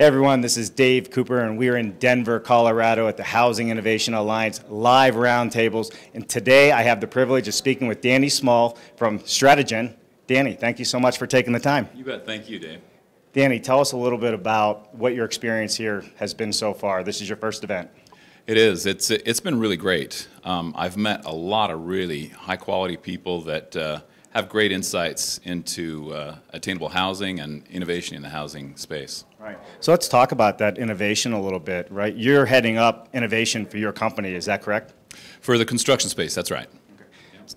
Hey everyone, this is Dave Cooper and we're in Denver, Colorado at the Housing Innovation Alliance live roundtables. And today I have the privilege of speaking with Danny Small from Strategyn. Danny, thank you so much for taking the time. You bet. Thank you, Dave. Danny, tell us a little bit about what your experience here has been so far. This is your first event. It is. It's been really great. I've met a lot of really high-quality people that have great insights into attainable housing and innovation in the housing space. Right. So let's talk about that innovation a little bit, right? You're heading up innovation for your company, is that correct? For the construction space, that's right. Okay.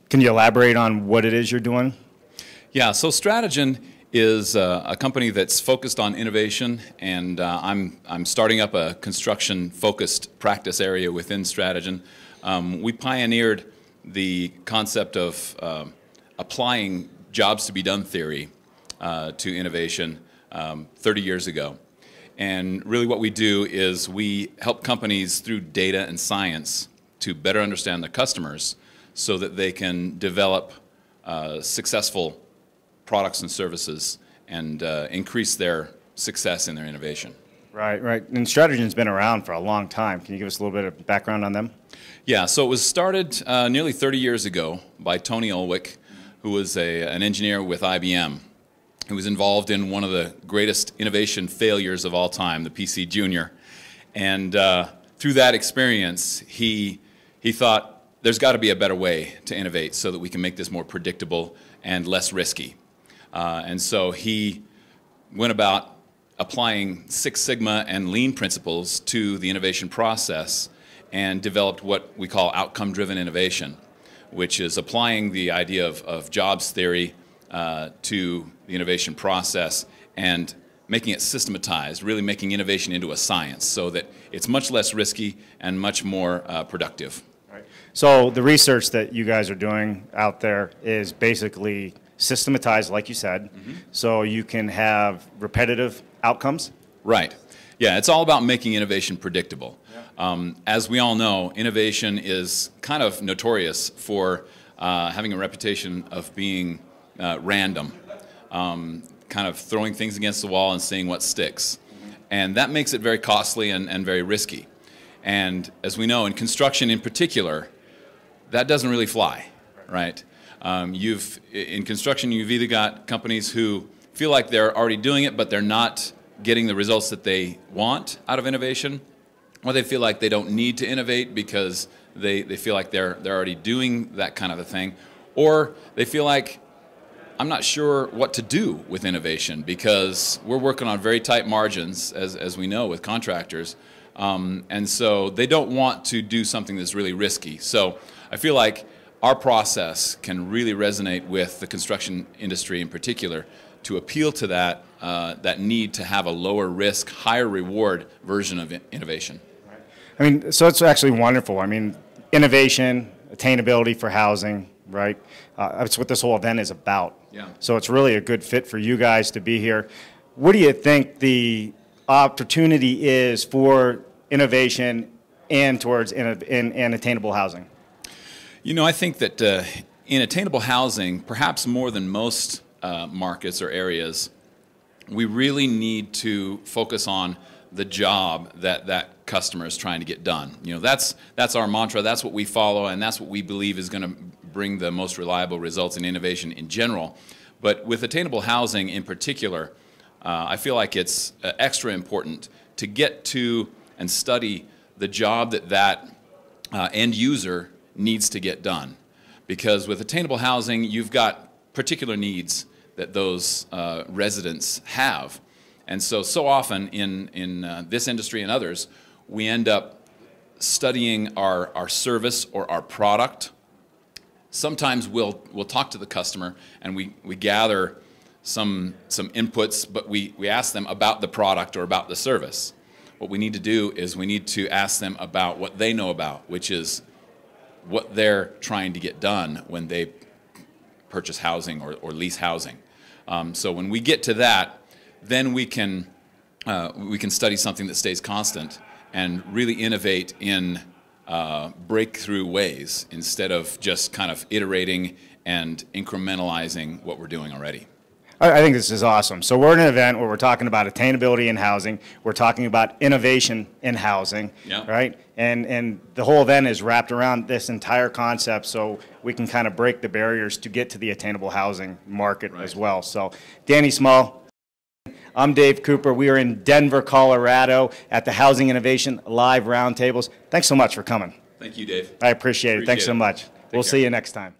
Can you elaborate on what it is you're doing? Yeah, so Strategyn is a company that's focused on innovation, and I'm starting up a construction-focused practice area within Strategyn. We pioneered the concept of applying jobs to be done theory to innovation 30 years ago. And really what we do is we help companies through data and science to better understand their customers so that they can develop successful products and services and increase their success in their innovation. Right, right. And Strategyn's been around for a long time. Can you give us a little bit of background on them? Yeah, so it was started nearly 30 years ago by Tony Ulwick, who was an engineer with IBM. He was involved in one of the greatest innovation failures of all time, the PC Junior. And through that experience, he thought there's got to be a better way to innovate so that we can make this more predictable and less risky. And so he went about applying Six Sigma and Lean principles to the innovation process and developed what we call outcome-driven innovation, which is applying the idea of jobs theory to the innovation process and making it systematized, really making innovation into a science so that it's much less risky and much more productive. Right. So the research that you guys are doing out there is basically systematized, like you said, so you can have repetitive outcomes? Right. Yeah, it's all about making innovation predictable. Yeah. As we all know, innovation is kind of notorious for having a reputation of being random, kind of throwing things against the wall and seeing what sticks. And that makes it very costly and very risky. And as we know, in construction in particular, that doesn't really fly, right? In construction, you've either got companies who feel like they're already doing it, but they're not getting the results that they want out of innovation, or they feel like they don't need to innovate because they feel like they're already doing that kind of a thing, or they feel like, I'm not sure what to do with innovation because we're working on very tight margins, as we know, with contractors, and so they don't want to do something that's really risky. So I feel like our process can really resonate with the construction industry in particular to appeal to that, that need to have a lower risk, higher reward version of innovation. Right. I mean, so it's actually wonderful. I mean, innovation, attainability for housing, right? That's what this whole event is about. Yeah. So it's really a good fit for you guys to be here. What do you think the opportunity is for innovation and towards in attainable housing? You know, I think that in attainable housing, perhaps more than most markets or areas, we really need to focus on the job that customer is trying to get done. You know, that's our mantra, that's what we follow, and that's what we believe is going to bring the most reliable results in innovation in general. But with attainable housing in particular, I feel like it's extra important to get to and study the job that end user needs to get done. Because with attainable housing, you've got particular needs that those residents have. And so often in this industry and others, we end up studying our service or our product. Sometimes we'll talk to the customer and we gather some inputs, but we ask them about the product or about the service. What we need to do is we need to ask them about what they know about, which is what they're trying to get done when they purchase housing or lease housing. So when we get to that, then we can study something that stays constant and really innovate in breakthrough ways instead of just kind of iterating and incrementalizing what we're doing already. I think this is awesome. So we're at an event where we're talking about attainability in housing. We're talking about innovation in housing, Yeah. right? And the whole event is wrapped around this entire concept, so we can kind of break the barriers to get to the attainable housing market as well. So Danny Small, I'm Dave Cooper. We are in Denver, Colorado at the Housing Innovation Live Roundtables. Thanks so much for coming. Thank you, Dave. I appreciate it. Thanks so much. We'll see you next time.